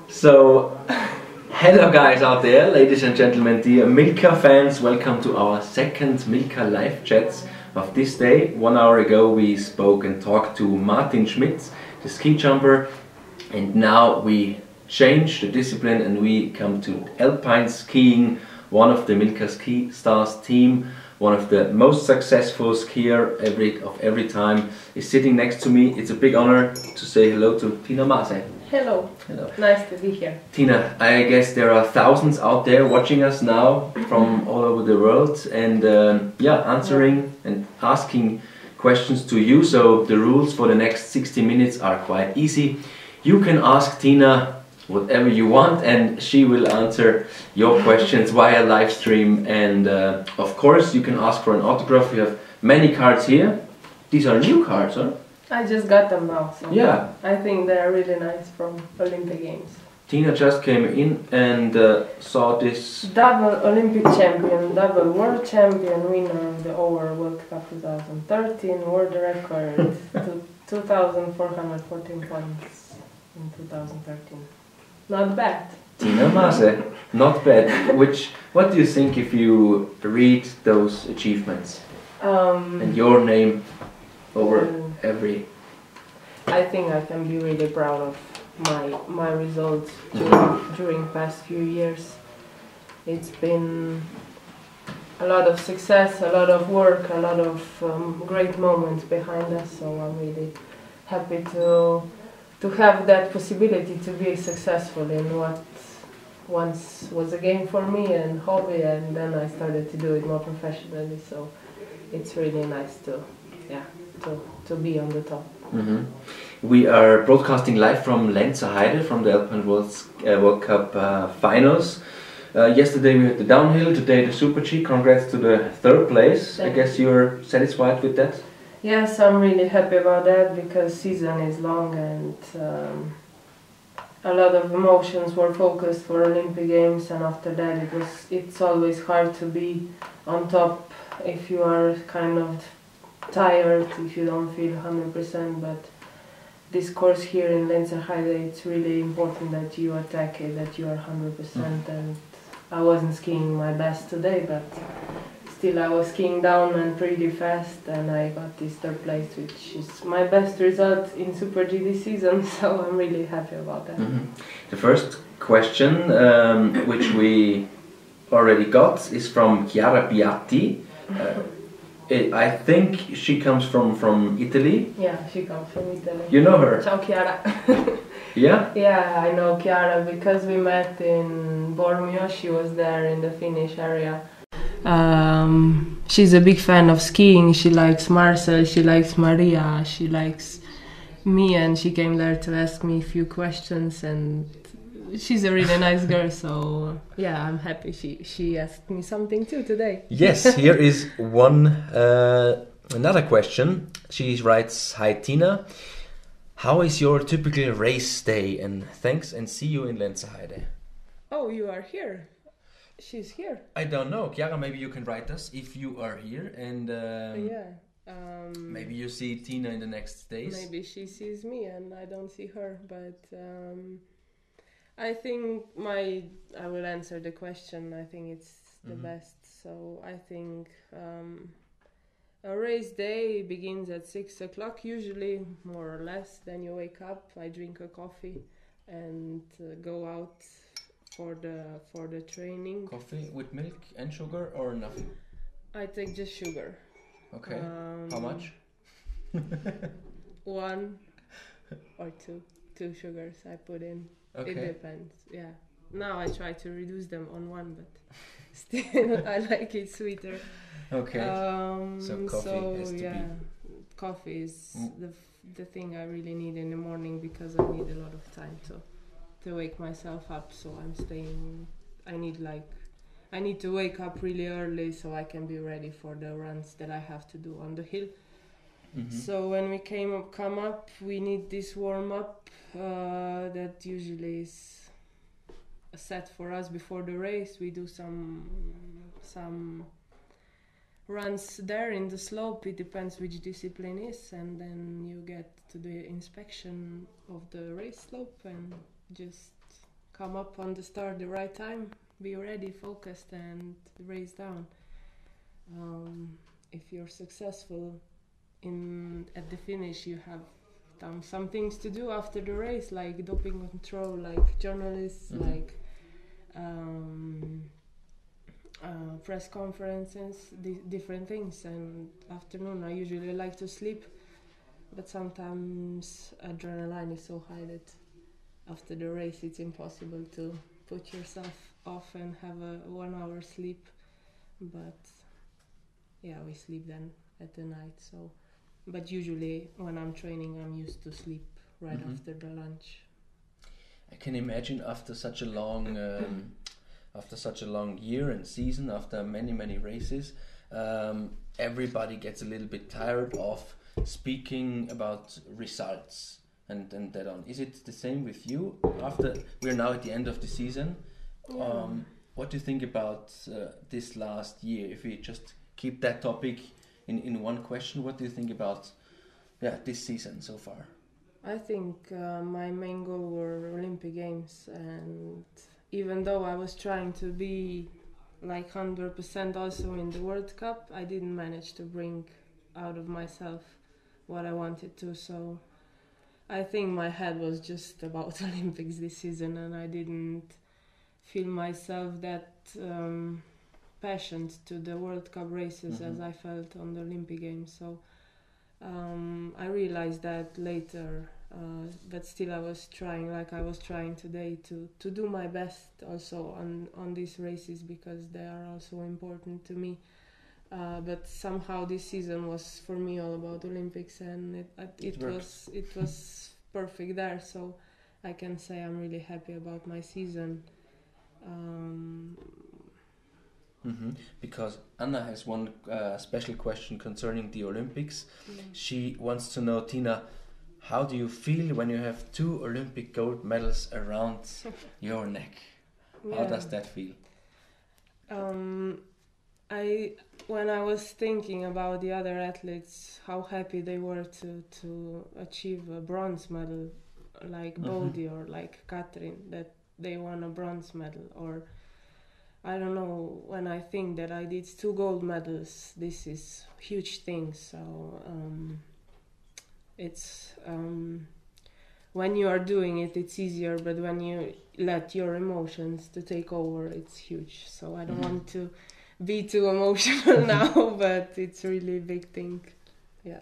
So, hello guys out there, ladies and gentlemen, dear Milka fans, welcome to our second Milka live chats of this day. 1 hour ago we spoke and talked to Martin Schmidt, the ski jumper, and now we change the discipline and we come to alpine skiing. One of the Milka Ski Stars team, one of the most successful skier of every time, is sitting next to me. It's a big honor to say hello to Tina Maase. Hello. Hello. Nice to be here. Tina, I guess there are thousands out there watching us now from all over the world and answering and asking questions to you. So the rules for the next 60 minutes are quite easy. You can ask Tina whatever you want and she will answer your questions via live stream, and of course you can ask for an autograph. We have many cards here. These are new cards, huh? I just got them now, so yeah. I think they're really nice from Olympic Games. Tina just came in and saw this. Double Olympic champion, double world champion, winner of the Over World Cup 2013, world record to 2,414 points in 2013. Not bad. Tina Maase, not bad. What do you think if you read those achievements and your name over every? I think I can be really proud of my results during past few years. It's been a lot of success, a lot of work, a lot of great moments behind us. So I'm really happy to have that possibility to be successful in what once was a game for me and hobby, and then I started to do it more professionally. So it's really nice to be on the top. Mm-hmm. We are broadcasting live from Lenzerheide, from the Alpine World Cup finals. Yesterday we had the downhill, today the Super G. Congrats to the third place. I guess you're satisfied with that? Yes, I'm really happy about that because season is long and a lot of emotions were focused for Olympic Games, and after that it's always hard to be on top if you are kind of tired, if you don't feel 100%, but this course here in Lenzerheide, it's really important that you attack it, that you are 100%, and I wasn't skiing my best today, but still I was skiing down and pretty fast, and I got this third place, which is my best result in Super G this season, so I'm really happy about that. Mm-hmm. The first question, which we already got, is from Chiara Piatti. I think she comes from Italy. Yeah, she comes from Italy. You know her? Ciao Chiara. Yeah? Yeah, I know Chiara because we met in Bormio. She was there in the Finnish area. She's a big fan of skiing. She likes Marcel, she likes Maria, she likes me, and she came there to ask me a few questions, and she's a really nice girl, so yeah, I'm happy she asked me something too today. Yes, here is another question. She writes, "Hi Tina, how is your typical race day? And thanks, and see you in Lenzerheide." Oh, you are here. She's here. I don't know. Chiara, maybe you can write us if you are here, and maybe you see Tina in the next days. Maybe she sees me and I don't see her, but I think I will answer the question. I think it's the best. So I think a race day begins at 6 o'clock, usually, more or less. Then you wake up, I drink a coffee and go out for the training. Coffee with milk and sugar or nothing? I take just sugar. Okay. How much? 1 or 2 sugars I put in. Okay. It depends. Yeah. Now I try to reduce them on 1, but still I like it sweeter. Okay. So coffee has to be. Coffee is the thing I really need in the morning because I need a lot of time to wake myself up. So I'm staying. I need to wake up really early so I can be ready for the runs that I have to do on the hill. Mm-hmm. So when we come up, we need this warm up that usually is set for us before the race. We do some runs there in the slope. It depends which discipline is, and then you get to the inspection of the race slope and just come up on the start the right time, be ready, focused, and race down. If you're successful at the finish, you have some things to do after the race, like doping control, like journalists, like press conferences, different things. And afternoon I usually like to sleep, but sometimes adrenaline is so high that after the race it's impossible to put yourself off and have a 1 hour sleep. But yeah, we sleep then at the night. So, but usually when I'm training, I'm used to sleep right after the lunch. I can imagine after such a long year and season, after many races, everybody gets a little bit tired of speaking about results and that on. Is it the same with you? After we're now at the end of the season, what do you think about this last year? If we just keep that topic in one question, what do you think about this season so far? I think my main goal were Olympic Games, and even though I was trying to be like 100% also in the World Cup, I didn't manage to bring out of myself what I wanted to. So I think my head was just about Olympics this season, and I didn't feel myself that passionate to the World Cup races as I felt on the Olympic Games. So I realized that later, but still I was trying, like I was trying today, to do my best also on these races, because they are also important to me. But somehow this season was for me all about Olympics, and it was perfect there. So I can say I'm really happy about my season. Because Anna has one special question concerning the Olympics. She wants to know, Tina, how do you feel when you have 2 Olympic gold medals around your neck? How does that feel? When I was thinking about the other athletes, how happy they were to achieve a bronze medal, like Bodhi or like Katrin, that they won a bronze medal, or I don't know, when I think that I did 2 gold medals, this is huge thing. So it's when you are doing it, it's easier, but when you let your emotions to take over, it's huge. So I don't want to be too emotional now, but it's really a big thing. Yeah.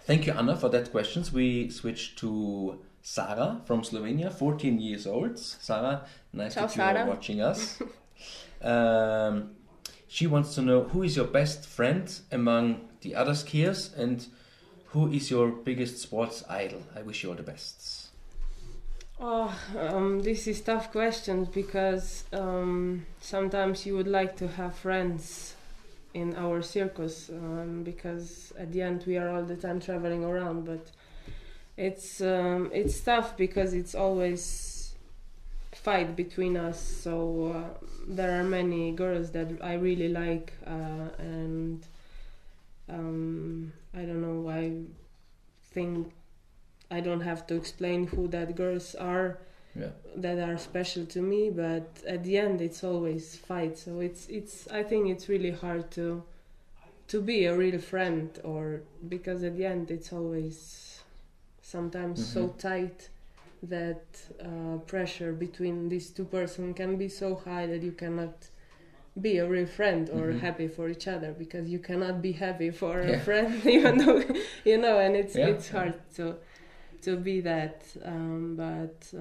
Thank you, Anna, for that questions. We switch to Sarah from Slovenia, 14 years old. Sarah, nice that you are watching us. She wants to know, who is your best friend among the other skiers, and who is your biggest sports idol? I wish you all the best. This is tough questions, because sometimes you would like to have friends in our circus, because at the end we are all the time traveling around, but it's tough because it's always fight between us. So there are many girls that I really like, and I don't know, I think I don't have to explain who that girls are that are special to me, but at the end it's always fight. So it's I think it's really hard to be a real friend, or because at the end it's always sometimes so tight that pressure between these 2 persons can be so high that you cannot be a real friend or happy for each other, because you cannot be happy for a friend, even though and it's hard to be that, but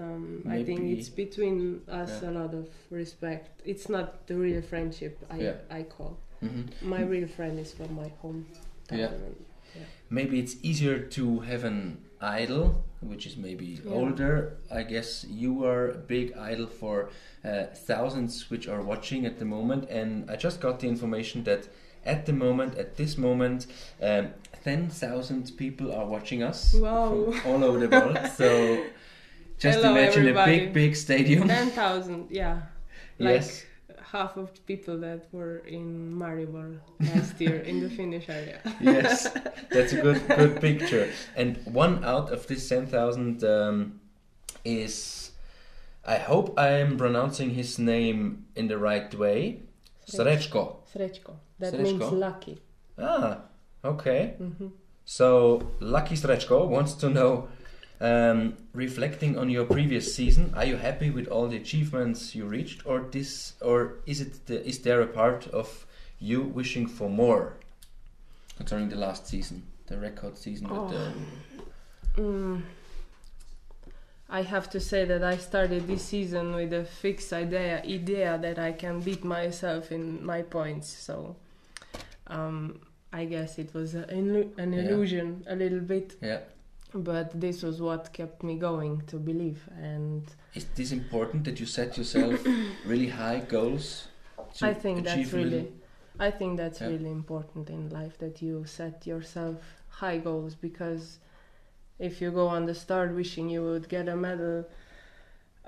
I think it's between us a lot of respect. It's not the real friendship I call. My real friend is from my hometown. Maybe it's easier to have an idol, which is maybe older. I guess you are a big idol for thousands which are watching at the moment, and I just got the information that at this moment 10,000 people are watching us from all over the world. So just hello, imagine everybody. a big stadium. 10,000, like yes. half of the people that were in Maribor last year in the Finnish area. Yes, that's a good picture. And one out of this 10,000 is, I hope I'm pronouncing his name in the right way. Srečko. Srečko. That Srečko? means lucky. Ah, okay. So Lucky Srečko wants to know, reflecting on your previous season, are you happy with all the achievements you reached, or is there a part of you wishing for more concerning the last season, the record season with the? I have to say that I started this season with a fixed idea that I can beat myself in my points. So I guess it was an illusion a little bit. Yeah. But this was what kept me going to believe. And is this important that you set yourself really high goals? I think that's really important in life, that you set yourself high goals, because if you go on the start wishing you would get a medal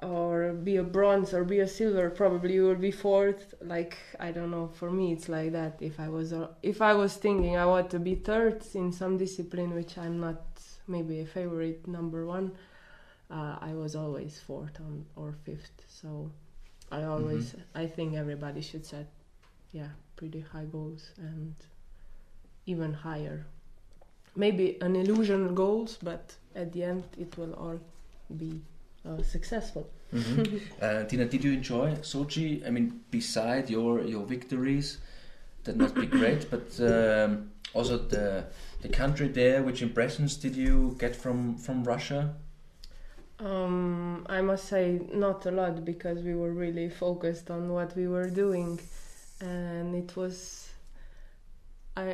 or be a bronze or be a silver, probably you would be fourth. Like, I don't know, for me it's like that. If I was thinking I want to be third in some discipline which I'm not maybe a favorite number one, I was always fourth or fifth. So I think everybody should set pretty high goals, and even higher. Maybe an illusion goals, but at the end it will all be successful. Tina, did you enjoy Sochi? I mean, beside your victories, that must be great, but also the country there, which impressions did you get from Russia? I must say not a lot, because we were really focused on what we were doing, and it was the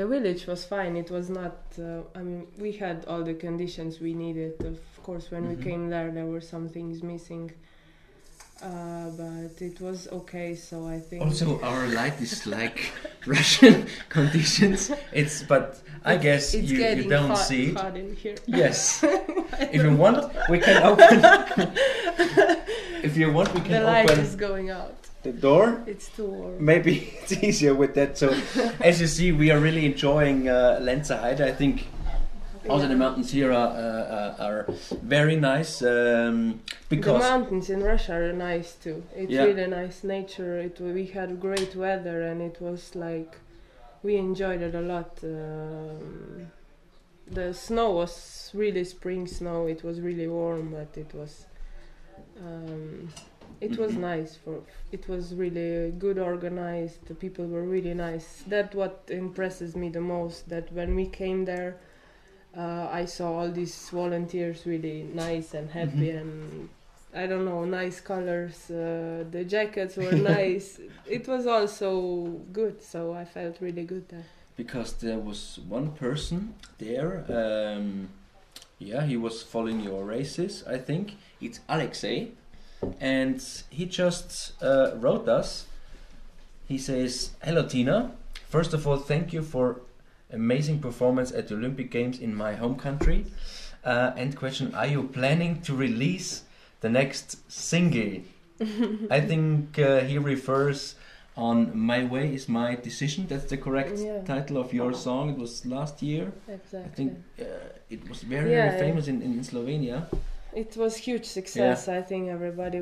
village was fine. It was not we had all the conditions we needed. Of course, when we came there were some things missing, but it was okay. So I think also our light is like Russian conditions. I guess you don't see it. Hot in here. Yes. If you want, we can open. If you want, we can open. The light is going out. The door? It's too warm. Maybe it's easier with that. So, as you see, we are really enjoying Lenzerheide. I think also the mountains here are very nice. Because the mountains in Russia are nice too. It's really nice nature. We had great weather, and it was like we enjoyed it a lot. The snow was really spring snow. It was really warm, but it was. It was nice. It was really good organized. The people were really nice. That's what impresses me the most. That when we came there, I saw all these volunteers really nice and happy, and I don't know, nice colors. The jackets were nice. It was also good. So I felt really good there. Because there was one person there. He was following your races. I think it's Alexei. And he just wrote us. He says, "Hello Tina, first of all thank you for amazing performance at the Olympic Games in my home country. And question, are you planning to release the next single?" I think he refers on My Way is My Decision. That's the correct title of your song. It was last year. Exactly. I think it was very famous in Slovenia. It was huge success. I think everybody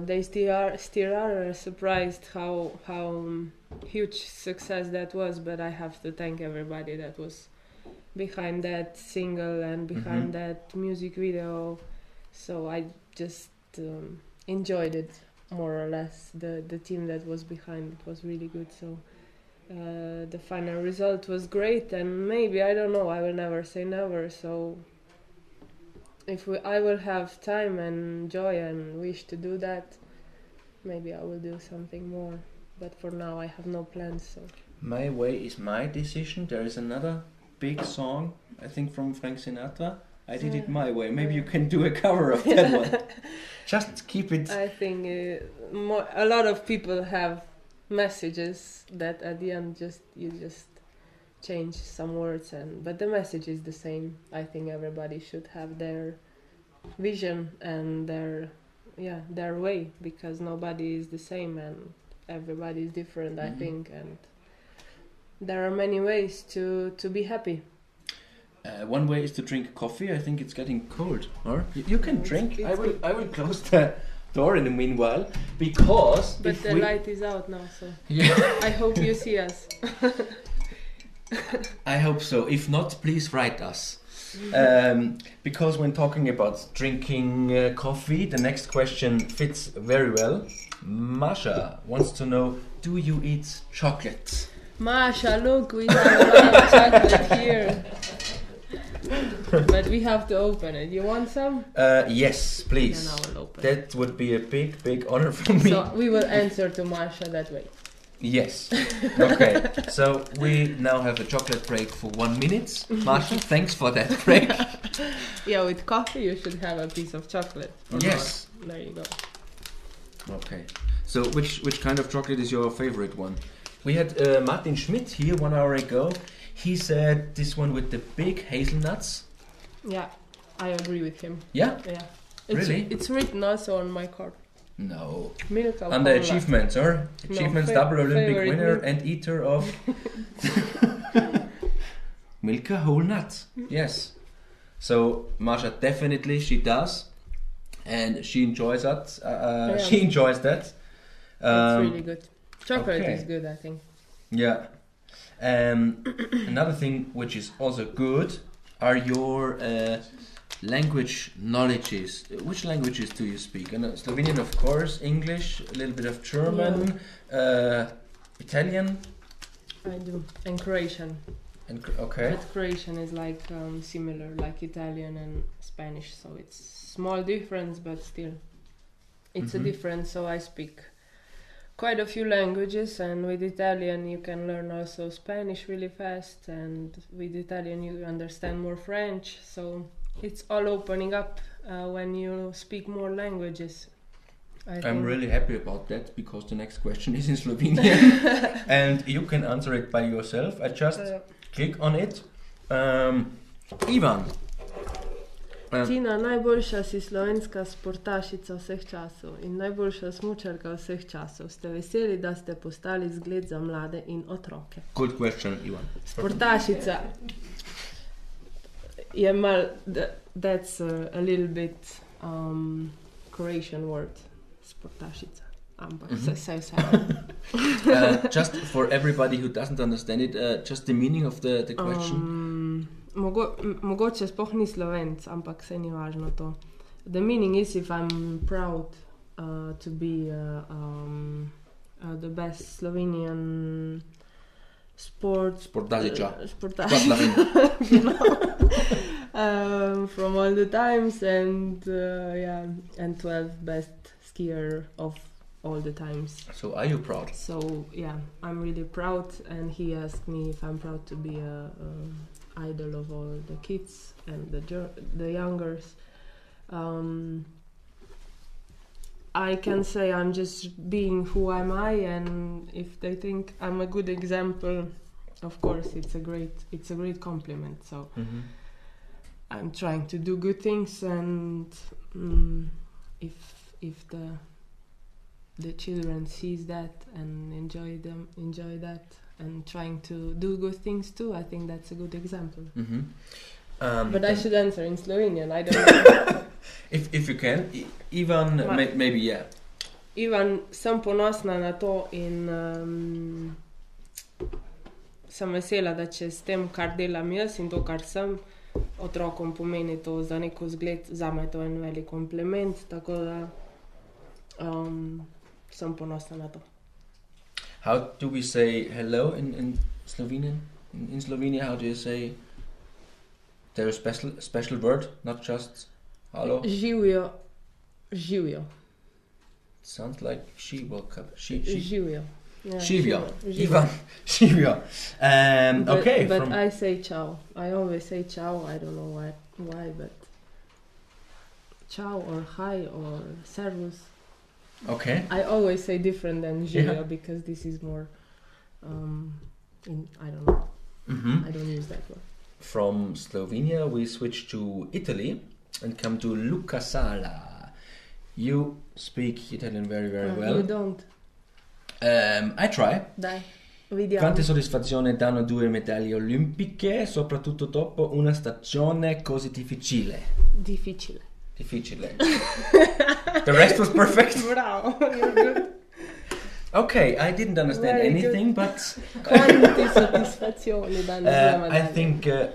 they still are surprised how huge success that was. But I have to thank everybody that was behind that single and behind that music video. So I just enjoyed it more or less. The team that was behind it was really good. So the final result was great, and maybe, I don't know, I will never say never. So if I will have time and joy and wish to do that, maybe I will do something more. But for now, I have no plans. So My Way is My Decision. There is another big song, I think, from Frank Sinatra. I Did It My Way. Maybe you can do a cover of that one. Just keep it. I think a lot of people have messages that at the end you just change some words, but the message is the same. I think everybody should have their vision and their way, because nobody is the same and everybody is different. I think, and there are many ways to be happy. One way is to drink coffee. I think it's getting cold. Or you can drink. I will close the door in the meanwhile because. But the light is out now, so yeah. I hope you see us. I hope so. If not, please write us. Because when talking about drinking coffee, the next question fits very well. Masha wants to know: do you eat chocolate? Masha, look, we have a lot of chocolate here. But we have to open it. You want some? Yes, please. Then I will open that would be a big honor for me. So we will answer to Masha that way. Yes. Okay. So we now have a chocolate break for 1 minute. Masha, thanks for that break. Yeah, with coffee you should have a piece of chocolate. Yes. More. There you go. Okay. So which kind of chocolate is your favorite one? We had Martin Schmidt here 1 hour ago. He said this one with the big hazelnuts. Yeah, I agree with him. Yeah? Yeah. Really? It's written also on my card. No. Milk And the achievements, or? Achievements, double Olympic winner milk. and eater of Milka whole nuts. Yes. So Masha definitely she does, and she enjoys that. She enjoys that. It's really good. Chocolate okay. is good, I think. Yeah. Another thing which is also good are your language knowledges. Which languages do you speak? Slovenian, of course, English, a little bit of German, Italian. I do, and Croatian. Okay. But Croatian is like similar, like Italian and Spanish, so it's small difference, but still, it's a difference. So I speak quite a few languages, and with Italian you can learn also Spanish really fast, and with Italian you understand more French, so it's all opening up when you speak more languages. I'm really happy about that, because the next question is in Slovenian and you can answer it by yourself. I just click on it. Ivan. Tina, najboljša si slovenska sportašica vseh časov in najboljša smučarka vseh časov. Ste veseli, da ste postali zgled za mlade in otroke? Good question, Ivan. Sportašica je that's a little bit Croatian word. Sportašica. Ampak vse. Just for everybody who doesn't understand it, just the meaning of the question. Mogoče sploh ni Slovenc, ampak saj ni važno to. The meaning is if I'm proud to be the best Slovenian sportašica. From all the times, and 12th best skier of all the times. So are you proud? So yeah, I'm really proud, and he asked me if I'm proud to be a idol of all the kids and the youngers. I can say I'm just being who am I, and if they think I'm a good example, of course it's a great compliment. So I'm trying to do good things, and if the children sees that and enjoy that and trying to do good things too, I think that's a good example. But I should answer in Slovenian, I don't know. if you can, Ivan, maybe yeah. Ivan, sem ponosna na to in sem vesela, da če s tem, kar delam jaz in to, kar sem, otrokom pomeni to za neko zgled, zame je to en velik kompliment, tako da sem ponosna na to. How do we say hello in Slovenian? In Slovenia, how do you say there's a special word, not just hello? Živjo. Sounds like she woke up. Živjo. Yeah, Živjo. Ivan. Živjo. Okay. But I say ciao. I always say ciao. I don't know why, but ciao or hi or servus. Okay. I always say different than živjo because this is more, I don't know. I don't use that word. From Slovenia, we switch to Italy and come to Luca Sala. You speak Italian very, very well. You don't. I try. Dai. Vediamo. Quante soddisfazioni danno 2 medaglie olimpiche, soprattutto dopo una stagione così difficile? Difficile. Difficile. The rest was perfect. Bravo, you're good. Okay, I didn't understand Very anything, good. but Quante soddisfazioni danno 2 I medaglie? think...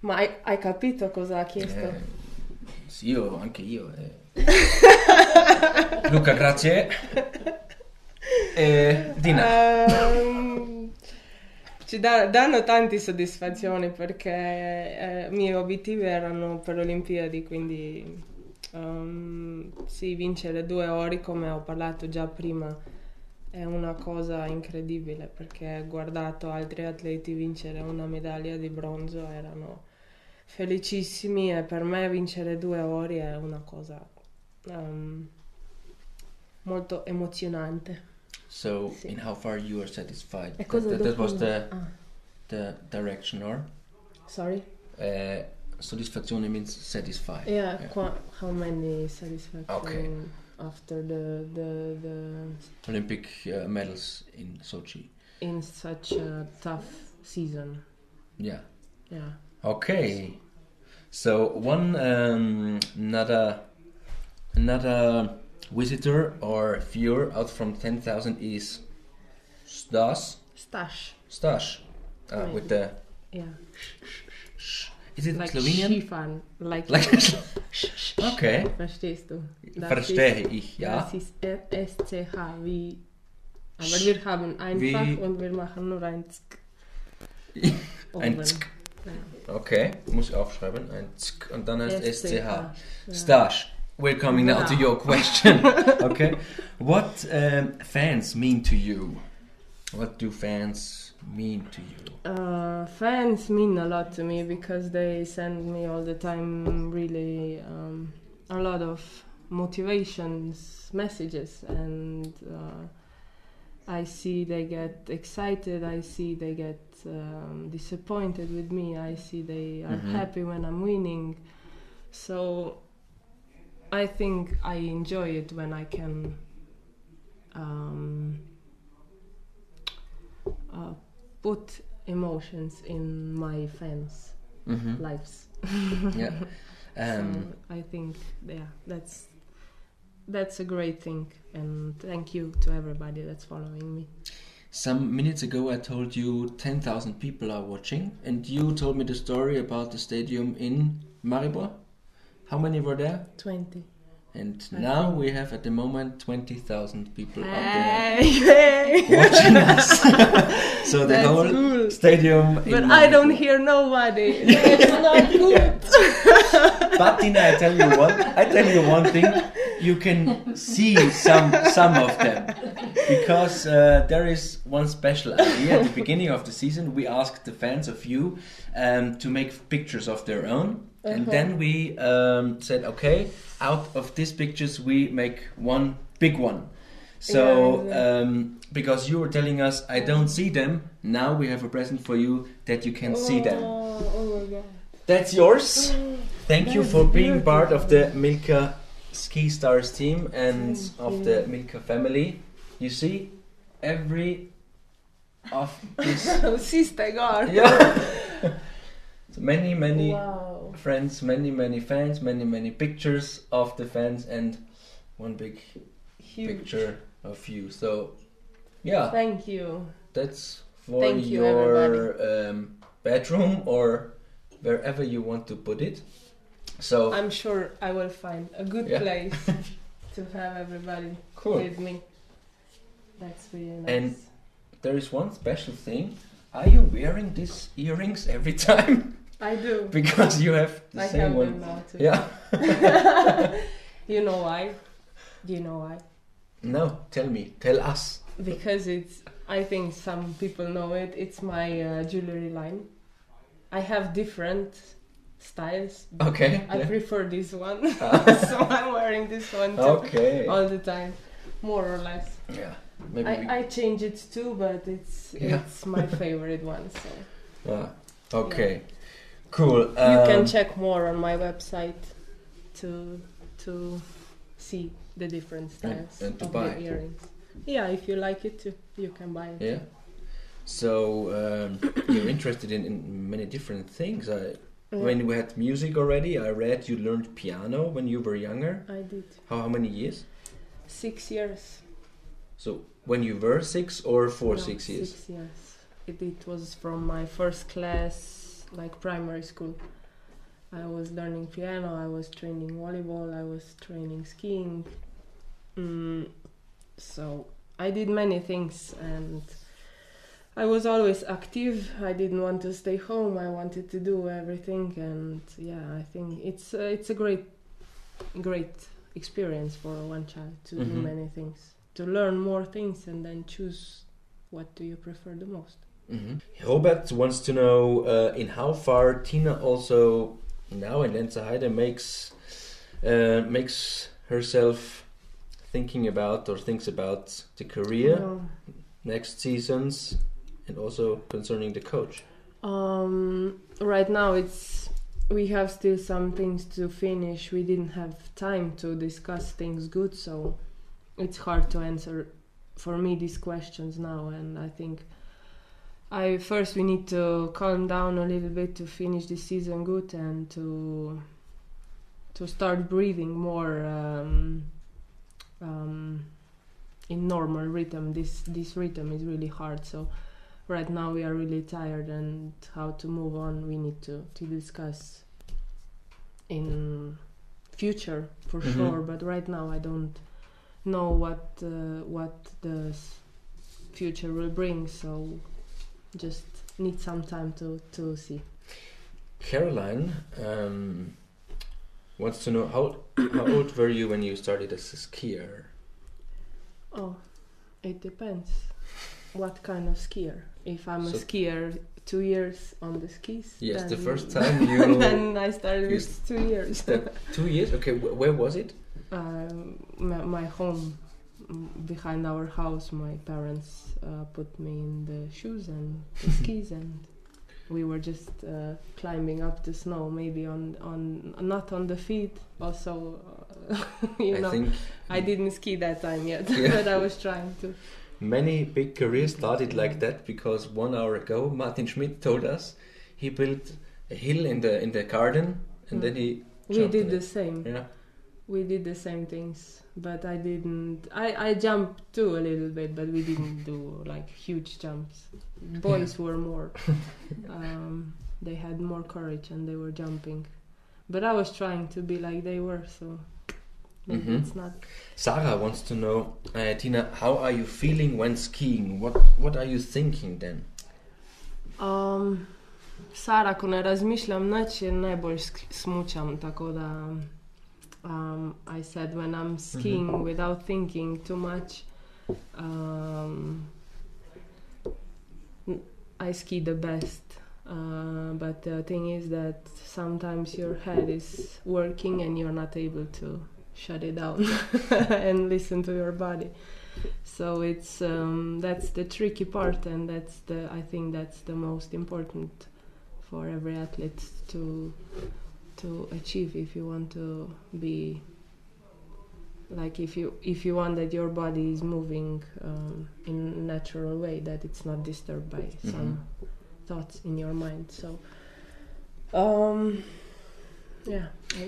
Ma hai capito cosa ha chiesto? Sì, anche io. Luca, grazie. Dina. Ci danno tante soddisfazioni perché i miei obiettivi erano per le Olimpiadi, quindi sì, vincere 2 ori, come ho parlato già prima, è una cosa incredibile, perché guardato altri atleti vincere una medaglia di bronzo erano felicissimi, e per me vincere 2 ori è una cosa molto emozionante. So, Sì. in how far you are satisfied? E cosa That was dopo? the direction, or? Sorry? Soddisfazione means satisfied. Yeah. How many satisfaction Okay. after the Olympic medals in Sochi. in such a tough season? Yeah. Yeah. Okay. So one another visitor or viewer out from 10,000 is Stas. Stash. With Maybe. the Yeah. is it Like Slovenian? Skifahren. Like. Okay. Verstehst du? Verstehe ich, ja. Das ist SCH wie. Aber wir haben einfach Wie- und wir machen nur ein Sk. Ein oben. Sk. Ja. Okay, muss ich aufschreiben. Ein Sk und dann heißt SCH. Ja. Stash. We're coming now to your question. Okay. What fans mean to you? What do fans mean to you? Fans mean a lot to me because they send me all the time really a lot of motivations messages, and I see they get excited, I see they get disappointed with me, I see they are happy when I'm winning. So I think I enjoy it when I can put emotions in my fans' lives. Yeah. So I think, that's a great thing, and thank you to everybody that's following me. Some minutes ago I told you 10,000 people are watching, and you told me the story about the stadium in Maribor. How many were there? 20. And I now think. we have at the moment 20,000 people out Hey! there watching us. So the That's whole cool. stadium in But I don't Maribor. hear nobody. That's not good. But Tina, I tell you one thing. You can see some of them, because there is one special idea. At the beginning of the season, we asked the fans of you to make pictures of their own, and then we said, okay, out of these pictures we make one big one. So because you were telling us, I don't see them. Now we have a present for you that you can see them. Oh my god. That's yours. Thank you That's for being beautiful. part of the Milka Ski Stars team and Thank of you. the Milka family. You see, every of this, Sister God. yeah, so many Wow. friends, many fans, many pictures of the fans, and one big Huge. picture of you. So, yeah, Thank you. that's for Thank you, your bedroom or wherever you want to put it. So I'm sure I will find a good Yeah. place to have everybody cool. with me. That's really nice. And there is one special thing. Are you wearing these earrings every time? I do. Because you have the I same have one. them now too. Yeah. You know why? Do you know why? No, tell us. Because I think some people know it. It's my jewelry line. I have different styles. Okay. I yeah. prefer this one. So I'm wearing this one too. Okay. All the time, more or less. Yeah. Maybe I change it too, but it's my favorite one. So okay. Cool. you can check more on my website to see the different styles and to of buy. the earrings. Yeah, if you like it too, you can buy it. Yeah. So you're interested in many different things. When we had music already, I read you learned piano when you were younger. I did. How many years? 6 years. So when you were 6 or for No, 6 years? 6 years. It was from my first class, like primary school. I was learning piano, I was training volleyball, I was training skiing. So I did many things, and I was always active. I didn't want to stay home. I wanted to do everything, and yeah, I think it's a great experience for one child to do many things, to learn more things, and then choose what do you prefer the most. Robert wants to know in how far Tina also now in Lenzerheide makes herself thinks about the career, next seasons, and also concerning the coach. Right now we have still some things to finish. We didn't have time to discuss things good, so it's hard to answer for me these questions now, and I think first we need to calm down a little bit to finish this season good and to start breathing more in normal rhythm. This rhythm is really hard, so right now we are really tired, and how to move on we need to discuss in future for sure, but right now I don't know what the future will bring, so just need some time to see. Caroline wants to know how old were you when you started as a skier? Oh, it depends what kind of skier. If I'm a skier 2 years on the skis, yes, then the first time you then I started with 2 years. 2 years? Okay, where was it? My home, behind our house. My parents put me in the shoes and the skis, and we were just climbing up the snow, maybe on not on the feet. Also, I didn't ski that time yet, but I was trying to. Many big careers started like that, because 1 hour ago Martin Schmidt told us he built a hill in the garden, and then he jumped. We did the same. Yeah. We did the same things, but I didn't. I jumped too a little bit, but we didn't do like huge jumps. Boys were more. They had more courage and they were jumping, but I was trying to be like they were, so maybe it's not. Sarah wants to know, Tina, how are you feeling when skiing? What are you thinking then? Sad, ako ne razmišljam nič, najbolj smučam, tako da I said when I'm skiing without thinking too much, I ski the best. But the thing is that sometimes your head is working and you're not able to shut it down and listen to your body. So it's that's the tricky part, and I think that's the most important for every athlete to achieve if you want to be like if you want that your body is moving in a natural way, that it's not disturbed by some thoughts in your mind. So I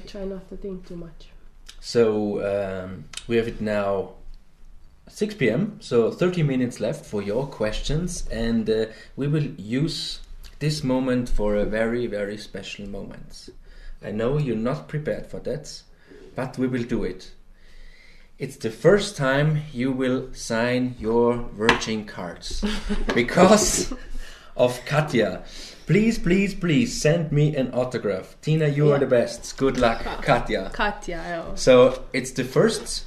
try not to think too much. So we have it now 6 p.m. so 30 minutes left for your questions, and we will use this moment for a very, very special moment. I know you're not prepared for that, but we will do it. It's the first time you will sign your Virgin cards because of Katja. Please, please, please send me an autograph. Tina, you are the best. Good luck, Katja. Katja, yeah. So it's the first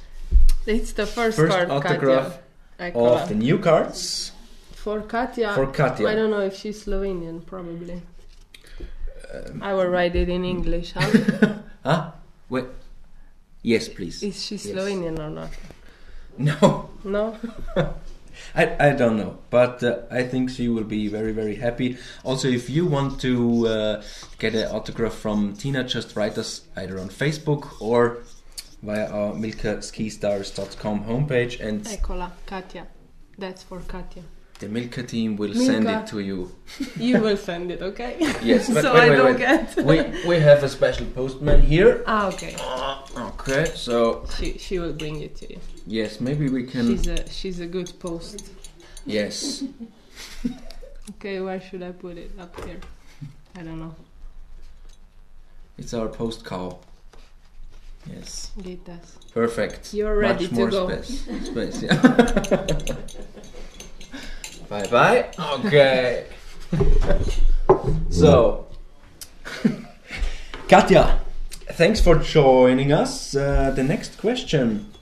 card, autograph of the new cards. For Katja. For Katja. I don't know if she's Slovenian, probably. I will write it in English, huh? Huh? Wait. Yes, please. Is she Slovenian or not? No. No? I don't know, but I think she will be very, very happy. Also, if you want to get an autograph from Tina, just write us either on Facebook or via our milkaskistars.com homepage, and Eccola, Katja. That's for Katja. the Milka team will send it to you. You will send it, okay? Yes, but so wait, I don't get. we have a special postman here. Ah, okay. Okay, so She will bring it to you. yes, maybe we can. She's a good post. Yes. Okay, where should I put it? Up here. I don't know. It's our post cow. Yes. Get that. Perfect. You're ready Much to more go. Space, yeah. Bye bye. Okay. So, Katja, thanks for joining us. The next question,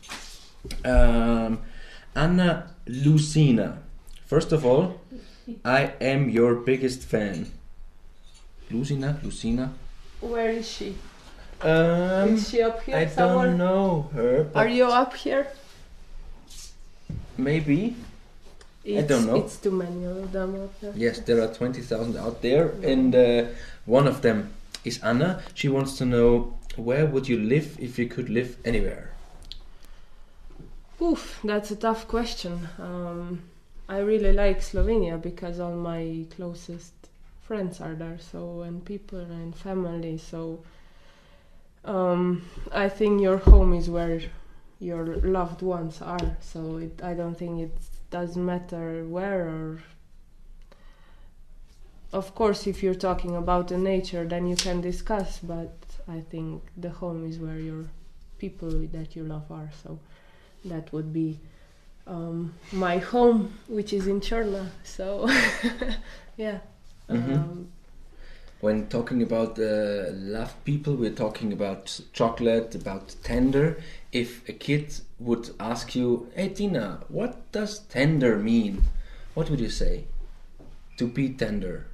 Anna Lucina. First of all, I am your biggest fan. Lucina. Where is she? Is she up here I somewhere? don't know her. Are you up here? Maybe. I don't know. It's too many of them up there. Yes, there are 20,000 out there, and one of them is Anna. She wants to know, where would you live if you could live anywhere? Oof, that's a tough question. I really like Slovenia because all my closest friends are there, so, and people and family, so I think your home is where your loved ones are, so I don't think it doesn't matter where. Or of course, if you're talking about the nature, then you can discuss, but I think the home is where your people that you love are, so that would be my home, which is in Chorna, so yeah. Mm-hmm. When talking about loved people, we're talking about chocolate, about tender. If a kid would ask you, hey Tina, what does tender mean? What would you say? To be tender.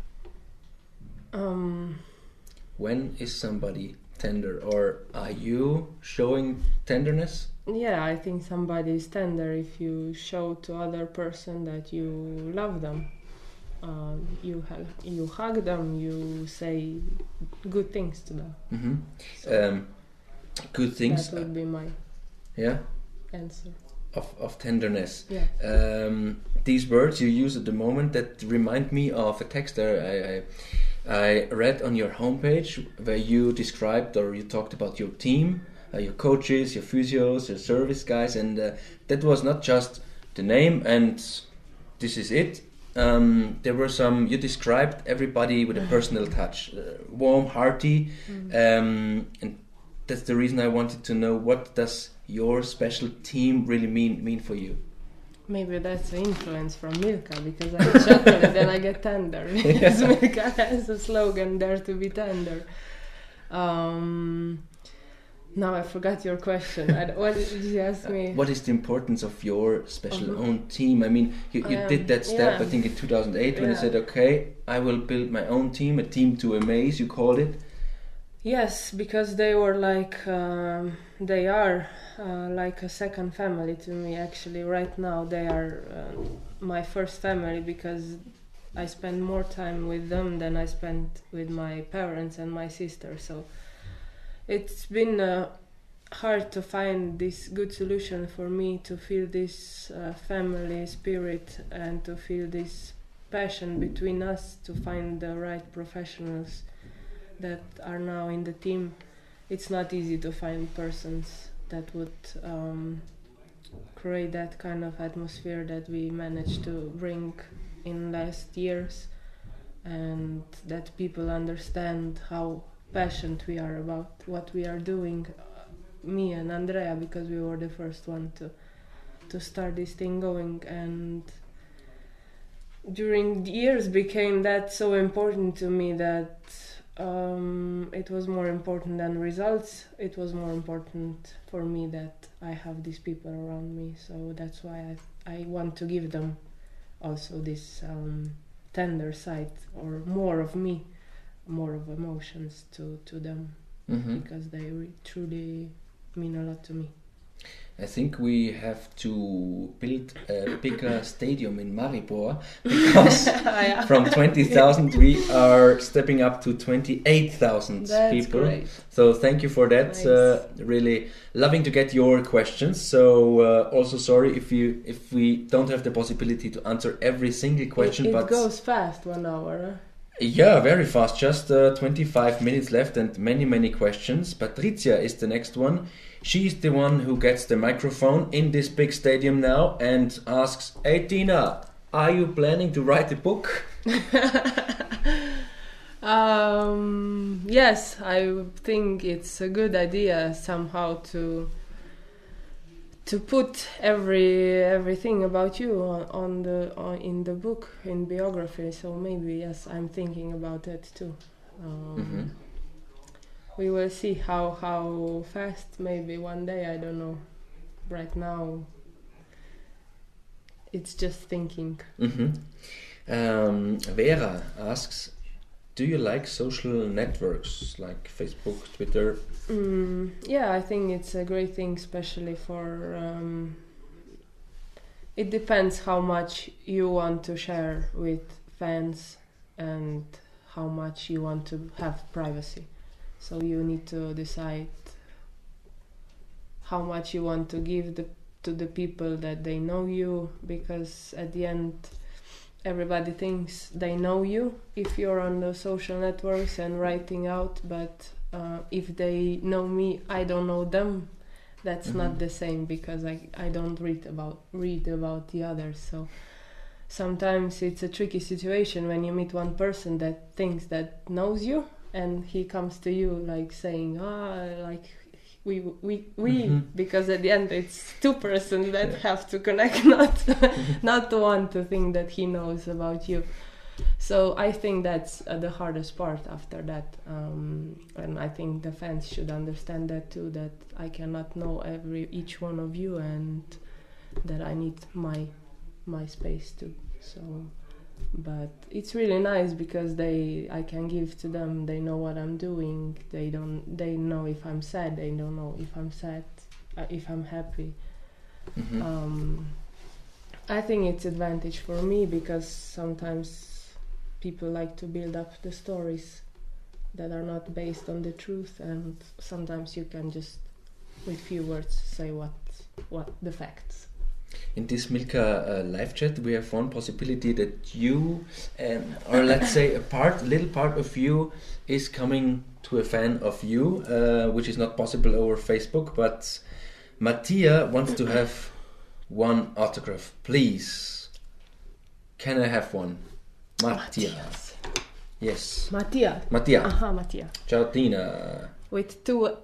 When is somebody tender, or are you showing tenderness? Yeah, I think somebody is tender if you show to other person that you love them. You hug them, you say good things to them. Mm-hmm. So good things. That would be my answer. Of tenderness. Yeah. These words you use at the moment that remind me of a text I read on your homepage where you described, or you talked about your team, your coaches, your physios, your service guys, and that was not just the name and this is it. There were you described everybody with a personal touch, warm, hearty, and that's the reason I wanted to know, what does your special team really mean for you? Maybe that's an influence from Milka, because I eat chocolate and I get tender. Because Milka has a slogan, dare to be tender. Now I forgot your question. What did you ask me? What is the importance of your special own team? I mean, you did that step, I think, in 2008 when you said, okay, I will build my own team, a team to amaze, you called it. Yes, because they were like, they are like a second family to me, actually. Right now they are my first family, because I spend more time with them than I spent with my parents and my sister. So it's been hard to find this good solution for me to feel this family spirit and to feel this passion between us, to find the right professionals that are now in the team. It's not easy to find persons that would create that kind of atmosphere that we managed to bring in last years, and that people understand how passionate we are about what we are doing, me and Andrea, because we were the first one to start this thing going, and during the years became that so important to me that it was more important than results. It was more important for me that I have these people around me, so that's why I want to give them also this tender side, or more of me, more of emotions to them, because they truly mean a lot to me. I think we have to build a bigger stadium in Maribor because from 20,000 we are stepping up to 28,000 people. Great. So thank you for that. Nice. Really loving to get your questions. So also sorry if we don't have the possibility to answer every single question. It but goes fast, 1 hour. Huh? Yeah, very fast. Just 25 minutes left and many questions. Patricia is the next one. She's the one who gets the microphone in this big stadium now and asks, "Hey Tina, are you planning to write a book?" Yes, I think it's a good idea somehow to put everything about you in the book, in biography. So maybe yes, I'm thinking about that too. We will see how fast. Maybe one day, I don't know. Right now, it's just thinking. Vera asks, do you like social networks like Facebook, Twitter? Yeah, I think it's a great thing, especially for... it depends how much you want to share with fans and how much you want to have privacy. So you need to decide how much you want to give to the people that they know you, because at the end everybody thinks they know you if you're on the social networks and writing out, but if they know me, I don't know them. That's not the same, because I don't read about the others. So sometimes it's a tricky situation when you meet one person that thinks that knows you, and he comes to you like saying, like we because at the end it's two persons that have to connect, not the one to think that he knows about you. So I think that's the hardest part after that, and I think the fans should understand that too, that I cannot know each one of you, and that I need my space too. So, but it's really nice because I can give to them. They know what I'm doing. They know if I'm sad. They don't know if I'm sad, if I'm happy. I think it's advantage for me, because sometimes people like to build up the stories that are not based on the truth, and sometimes you can just with few words say what the facts. In this Milka live chat, we have one possibility that you, or let's say a little part of you, is coming to a fan of you, which is not possible over Facebook. But Mattia wants to have one autograph, please. Can I have one? Mattia. Yes. Mattia. Mattia. Ciao Tina. With two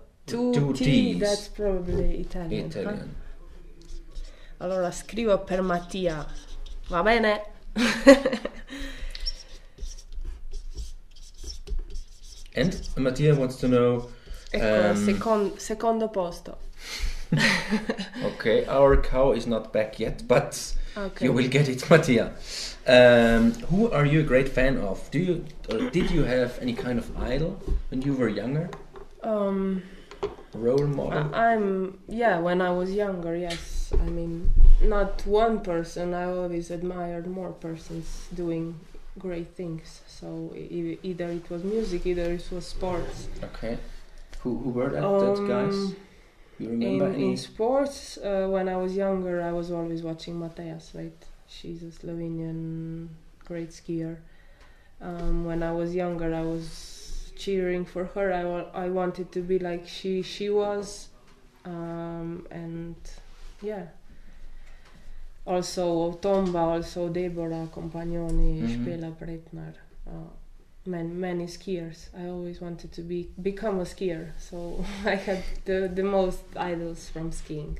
T, that's probably Italian. Huh? Allora scrivo per Mattia. Va bene? And Mattia wants to know... secondo posto. Okay, our cow is not back yet, but you will get it, Mattia. Who are you a great fan of? Did you have any kind of idol when you were younger? Role model? When I was younger, yes. I mean, not one person. I always admired more persons doing great things. So either it was music, either it was sports. Okay. Who were that guys? You remember in sports, when I was younger, I was always watching Matejas, right? She's a Slovenian great skier. When I was younger, I was cheering for her. I wanted to be like she was, and yeah. Also Tomba, also Deborah Compagnoni, Spela Pretnar. Many skiers. I always wanted to become a skier, so I had the most idols from skiing.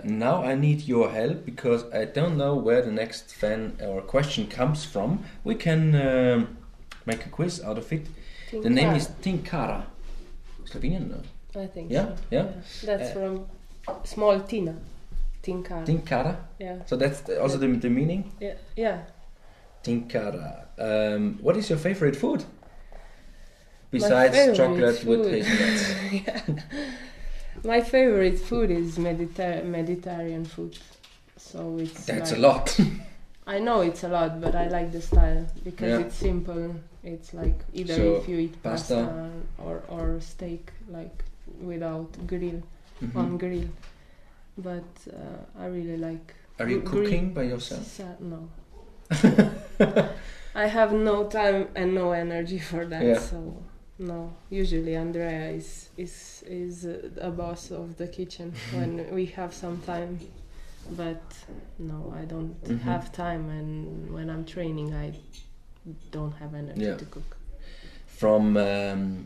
Now I need your help, because I don't know where the next fan or question comes from. We can make a quiz out of it. Tinkara. The name is Tinkara. Slovenian, no? I think so. Yeah. That's from small Tina. Tinkara. Tinkara? Yeah. So that's also the meaning? Yeah. Tinkara. What is your favorite food? Besides chocolate with hazelnuts. My favorite food is Mediterranean food. So That's a lot. I know it's a lot, but I like the style because Yeah. it's simple. It's like either So, if you eat pasta or steak, like without grill, on grill. But I really like. Are you cooking by yourself? No. I have no time and no energy for that. Yeah. So no. Usually Andrea is a boss of the kitchen when we have some time. But no, I don't have time, and when I'm training, I don't have energy to cook. From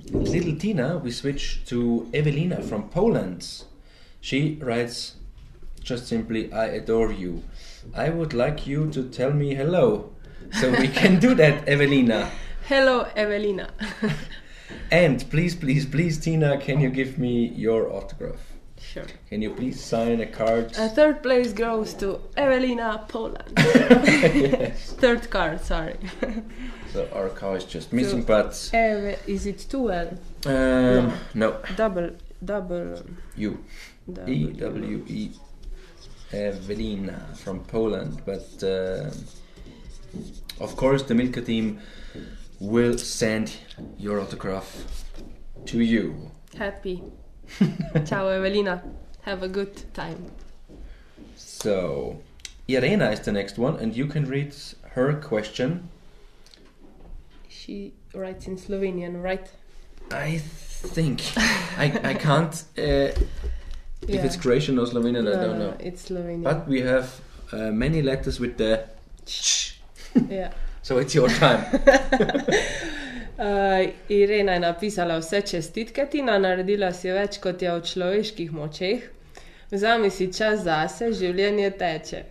little Tina, we switch to Ewelina from Poland. She writes just simply, I adore you. I would like you to tell me hello. So we can do that, Ewelina. Hello, Ewelina. And please, please, please, Tina, can you give me your autograph? Sure. Can you please sign a card? Third place goes to Ewelina, Poland. Yes. Third card, sorry. So our car is just missing, but... Is it 2L? No. Double. U. E-W-E. Ewelina from Poland. But of course the Milka team will send your autograph to you. Happy. Ciao Ewelina. Have a good time. So, Irena is the next one, and you can read her question. She writes in Slovenian, right? I think. I can't... If it's Croatian or Slovenian, I don't know. It's Slovenian. But we have many letters with the ch. Yeah. So it's your time. Irena je napisala vse čestitke, Tina, naredila si več, kot je v človeških močeh. Vzami si čas zase, življenje teče.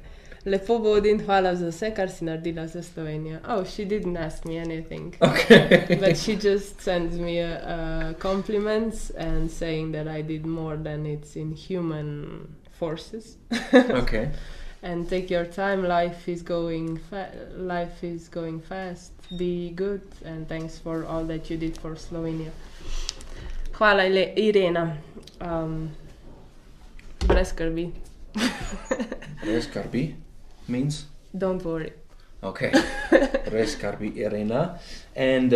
Lepo bodi in hvala za vse, kar si naredila za Slovenijo. Oh, she didn't ask me anything. Okay. But she just sends me compliments and saying that I did more than it's in human forces. Okay. And take your time, life is going fast, be good, and thanks for all that you did for Slovenia. Hvala, Irena. Brez skrbi. Brez skrbi means? Don't worry. Okay. Brez skrbi, Irena. And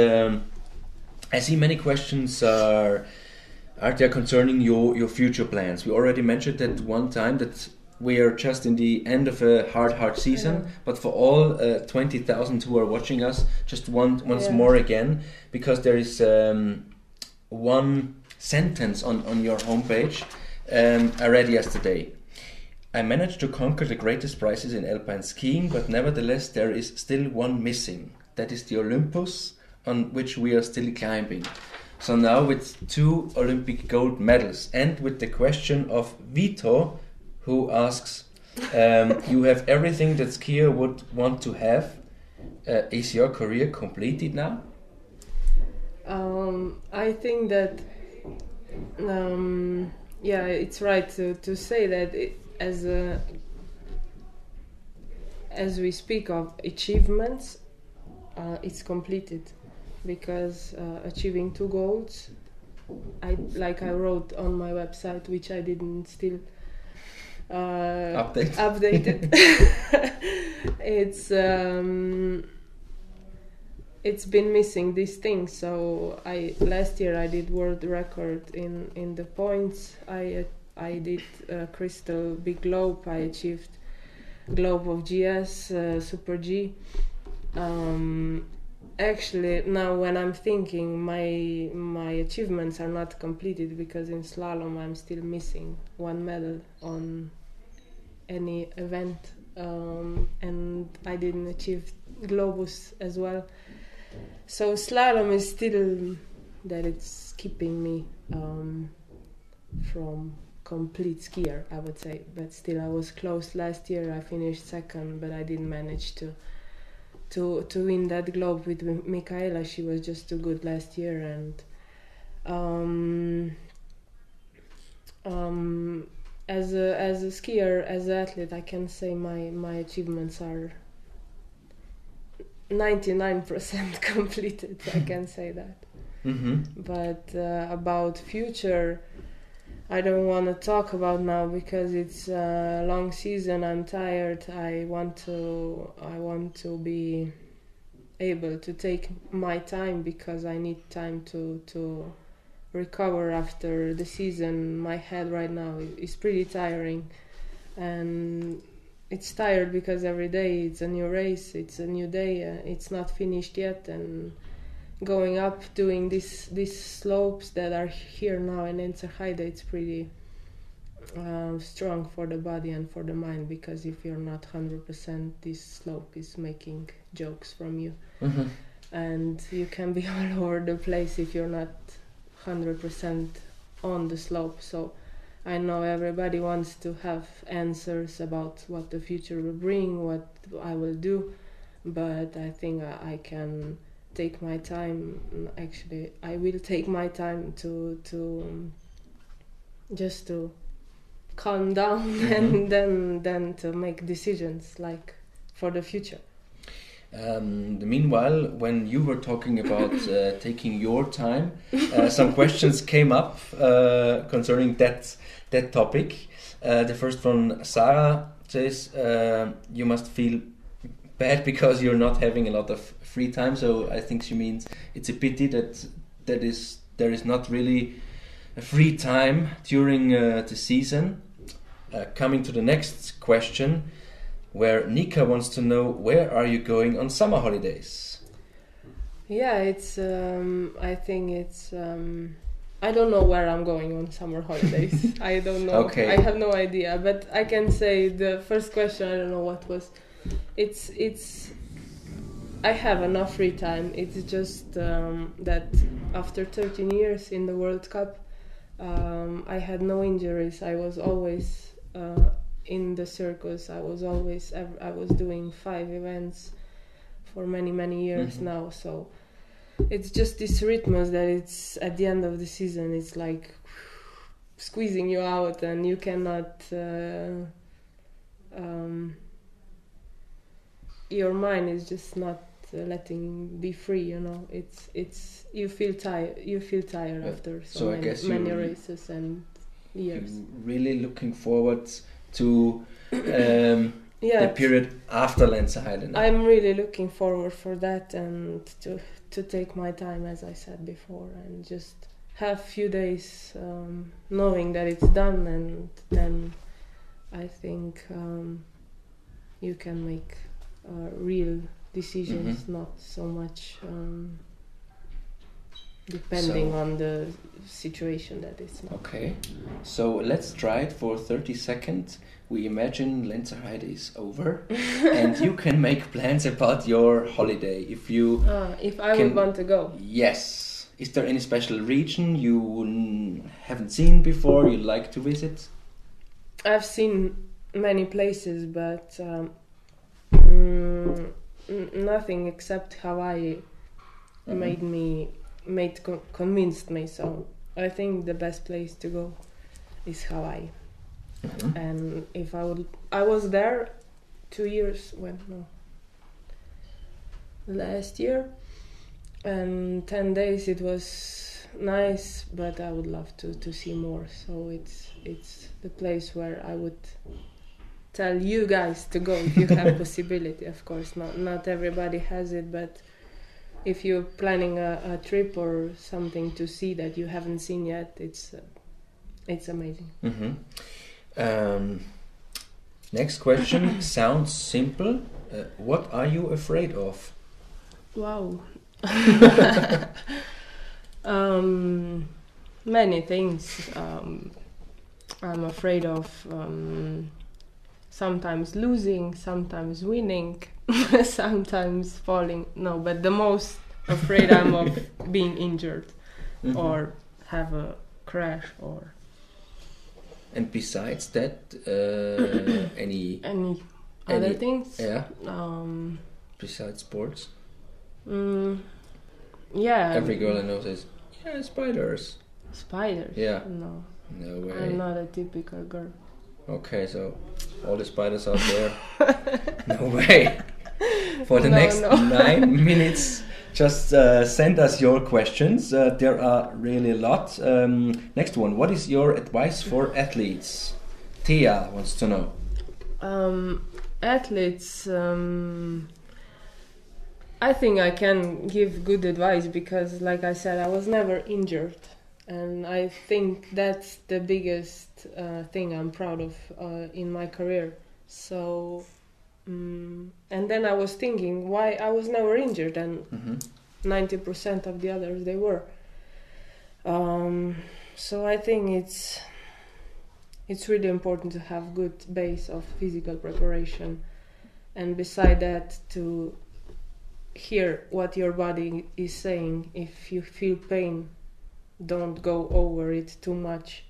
I see many questions are there concerning your future plans. We already mentioned that one time that we are just in the end of a hard season, but for all 20,000 who are watching us, just once more again, because there is one sentence on your homepage I read yesterday. I managed to conquer the greatest prizes in alpine skiing, but nevertheless there is still one missing. That is the Olympus, on which we are still climbing. So now with 2 Olympic gold medals, and with the question of Vito, who asks, you have everything that skier would want to have. Is your career completed now? I think that, it's right to say that as we speak of achievements, it's completed, because achieving 2 goals, I wrote on my website, which I didn't still updated. It's been missing these things. So last year I did world record in the points. I did crystal big globe. I achieved globe of GS, super G. Actually, now when I'm thinking, my achievements are not completed, because in slalom I'm still missing 1 medal on any event, and I didn't achieve Globus as well. So slalom is still that it's keeping me from complete skier, I would say. But still, I was close last year. I finished 2nd, but I didn't manage to win that globe with Michaela. She was just too good last year, and as a skier, as an athlete, I can say my achievements are 99% completed. I can say that. Mm-hmm. But about future, I don't want to talk about now because it's a long season. I'm tired. I want to be able to take my time because I need time to recover after the season. My head right now is pretty tiring, and it's tired because every day it's a new race, it's a new day, it's not finished yet, and going up doing these slopes that are here now in Lenzerheide, it's pretty strong for the body and for the mind, because if you're not 100%, this slope is making jokes from you. Mm-hmm. And you can be all over the place if you're not 100% on the slope. So I know everybody wants to have answers about what the future will bring, what I will do, but I think I can take my time. Actually, I will take my time to just to calm down and then to make decisions like for the future. Meanwhile, when you were talking about taking your time, some questions came up concerning that topic. The first one, Sarah says, you must feel bad because you're not having a lot of free time. So I think she means it's a pity that there is not really a free time during the season. Coming to the next question, where Nika wants to know, where are you going on summer holidays? Yeah, it's I think it's I don't know where I'm going on summer holidays. I don't know. Okay. I have no idea, but I can say the first question, I don't know what was. It's I have enough free time. It's just that after 13 years in the World Cup, I had no injuries. I was always in the circus. I was doing 5 events for many years now. So it's just this rhythms that it's at the end of the season. It's like squeezing you out, and you cannot. Your mind is just not letting be free. You know, it's you feel tired. You feel tired after so many races and years. Really looking forward to the period after Lenzerheide. I'm really looking forward for that, and to take my time, as I said before, and just have few days knowing that it's done, and then I think you can make real decisions, not so much depending on the situation that is now. Okay, so let's try it for 30 seconds. We imagine Lenzerheide is over and you can make plans about your holiday. If I would want to go. Yes. Is there any special region you haven't seen before you'd like to visit? I've seen many places, but nothing except Hawaii convinced me. So I think the best place to go is Hawaii. And if I was there 2 years last year, and 10 days. It was nice, but I would love to see more. So it's the place where I would tell you guys to go if you have possibility. Of course, not everybody has it, but if you're planning a trip or something to see that you haven't seen yet, it's amazing. Next question sounds simple. What are you afraid of? Wow. Many things. I'm afraid of sometimes losing, sometimes winning, sometimes falling. No, but the most afraid I'm of being injured or have a crash or. And besides that, any other things? Yeah. Besides sports. Yeah. Every girl I know says, "Yeah, spiders." Spiders? Yeah. No. No way. I'm not a typical girl. Okay, so all the spiders out there. No way. For the next 9 minutes, Just send us your questions. There are really a lot. Next one. What is your advice for athletes? Thea wants to know. Athletes, I think I can give good advice because, like I said, I was never injured. And I think that's the biggest thing I'm proud of in my career. So, and then I was thinking why I was never injured, and 90% of the others, they were. So I think it's really important to have good base of physical preparation, and beside that to hear what your body is saying. If you feel pain, don't go over it too much.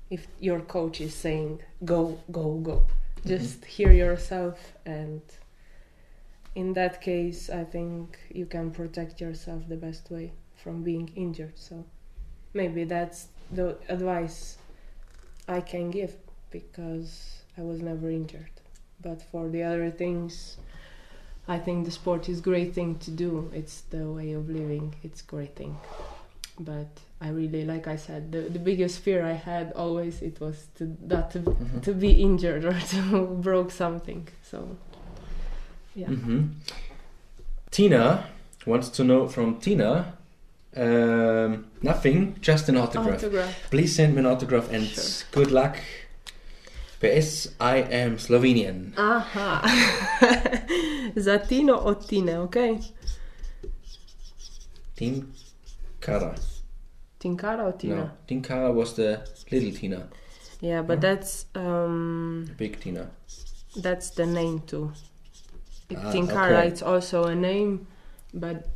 If your coach is saying go, go, go, just hear yourself, and in that case I think you can protect yourself the best way from being injured. So maybe that's the advice I can give, because I was never injured. But for the other things, I think the sport is a great thing to do. It's the way of living. It's a great thing. But I really, like I said, the biggest fear I had always, it was to be injured or to broke something. So, yeah. Tina wants to know from Tina, nothing, just an autograph. Please send me an autograph and good luck. PS, I am Slovenian. Aha. Za Tino od Tine, okay? Tinkara. Tinkara or Tina? No, Tinkara was the little Tina. Yeah, but that's... big Tina. That's the name too. Tinkara, it's also a name, but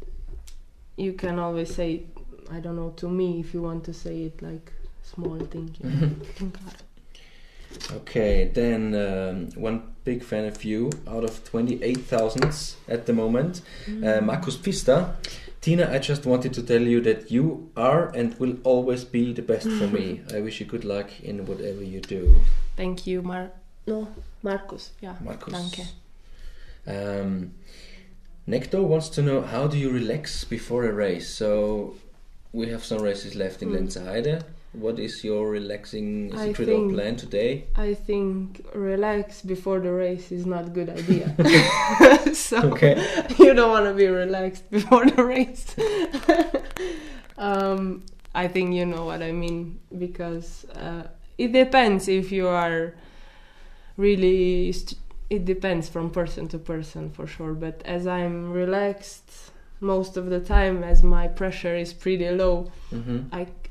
you can always say, I don't know, to me, if you want to say it like small thing. Tinkara. Okay, then one big fan of you out of 28,000 at the moment, Markus Pfister. Tina, I just wanted to tell you that you are and will always be the best for me. I wish you good luck in whatever you do. Thank you, Markus. Yeah, Markus. Danke. Necto wants to know, how do you relax before a race? So we have some races left in Lenzerheide. What is your relaxing secret or plan today? I think relax before the race is not a good idea. So you don't want to be relaxed before the race. I think you know what I mean, because it depends if you are really... it depends from person to person for sure, but as I'm relaxed most of the time, as my pressure is pretty low,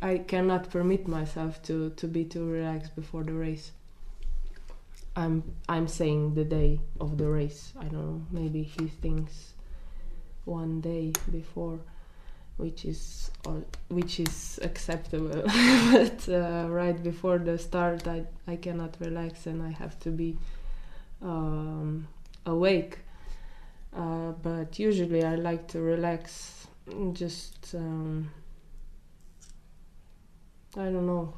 I cannot permit myself to be too relaxed before the race. I'm saying the day of the race. I don't know, maybe he thinks one day before, which is acceptable. But right before the start, I cannot relax, and I have to be awake. But usually I like to relax, just I don't know,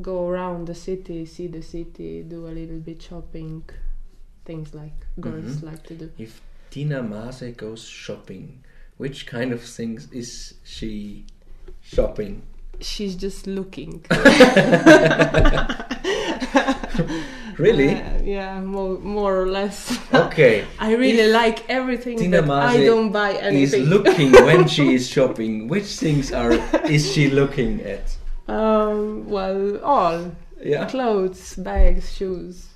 go around the city, see the city, do a little bit shopping, things like girls like to do. If Tina Maase goes shopping, which kind of things is she shopping? She's just looking. Really? Yeah, more or less. Okay. I really like everything, Tina, but I don't buy anything. Is looking when she is shopping. Which things is she looking at? Well, all. Yeah. Clothes, bags, shoes.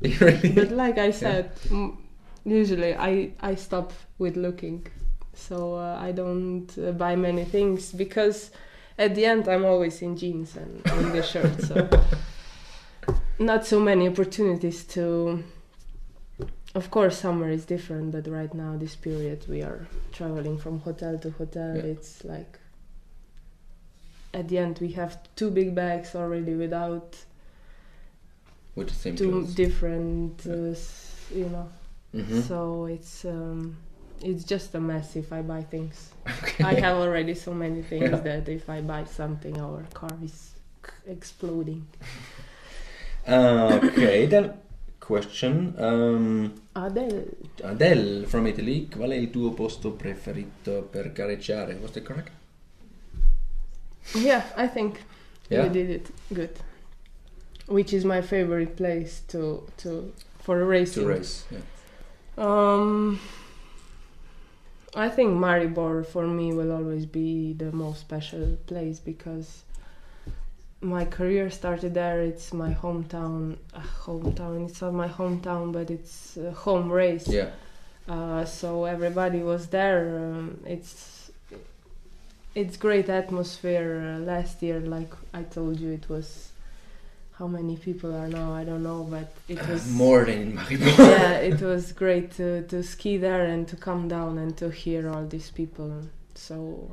Really? But like I said, usually I stop with looking. So I don't buy many things, because at the end I'm always in jeans and in the shirt. So not so many opportunities to... Of course, summer is different, but right now, this period, we are traveling from hotel to hotel. Yeah. It's like... At the end, we have 2 big bags already with the same 2 clothes. Different, you know. So it's just a mess if I buy things. Okay. I have already so many things that if I buy something, our car is exploding. Okay, then question. Adele from Italy. Qual è il tuo posto preferito per gareggiare? Was that correct? Yeah, I think Yeah? you did it good. Which is my favorite place for racing. To race, yeah. I think Maribor for me will always be the most special place because my career started there. It's my hometown. It's not my hometown, but it's a home race. Yeah. So everybody was there. It's great atmosphere. Last year, like I told you, it was. How many people are now? I don't know, but it was more than in Maribor. Yeah, it was great to ski there and to come down and to hear all these people. So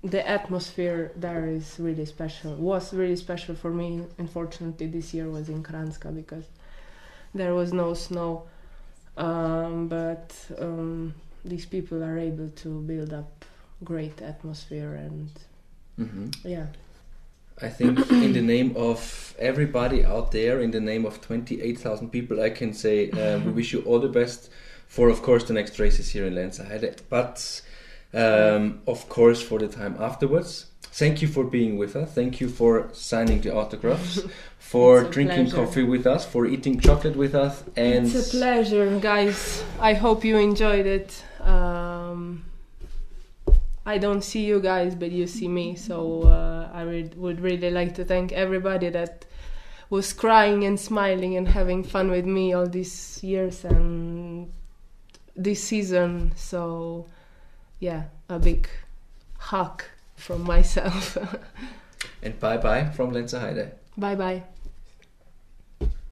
the atmosphere there is really special. Was really special for me. Unfortunately, this year was in Kranjska because there was no snow. But these people are able to build up great atmosphere and yeah. I think in the name of everybody out there, in the name of 28,000 people, I can say we wish you all the best for, of course, the next races here in Lenzerheide, but of course for the time afterwards. Thank you for being with us. Thank you for signing the autographs, for drinking coffee with us, for eating chocolate with us. And it's a pleasure, guys. I hope you enjoyed it. I don't see you guys, but you see me. So I would really like to thank everybody that was crying and smiling and having fun with me all these years and this season. So yeah, a big hug from myself. And bye-bye from Lenzerheide. Bye-bye.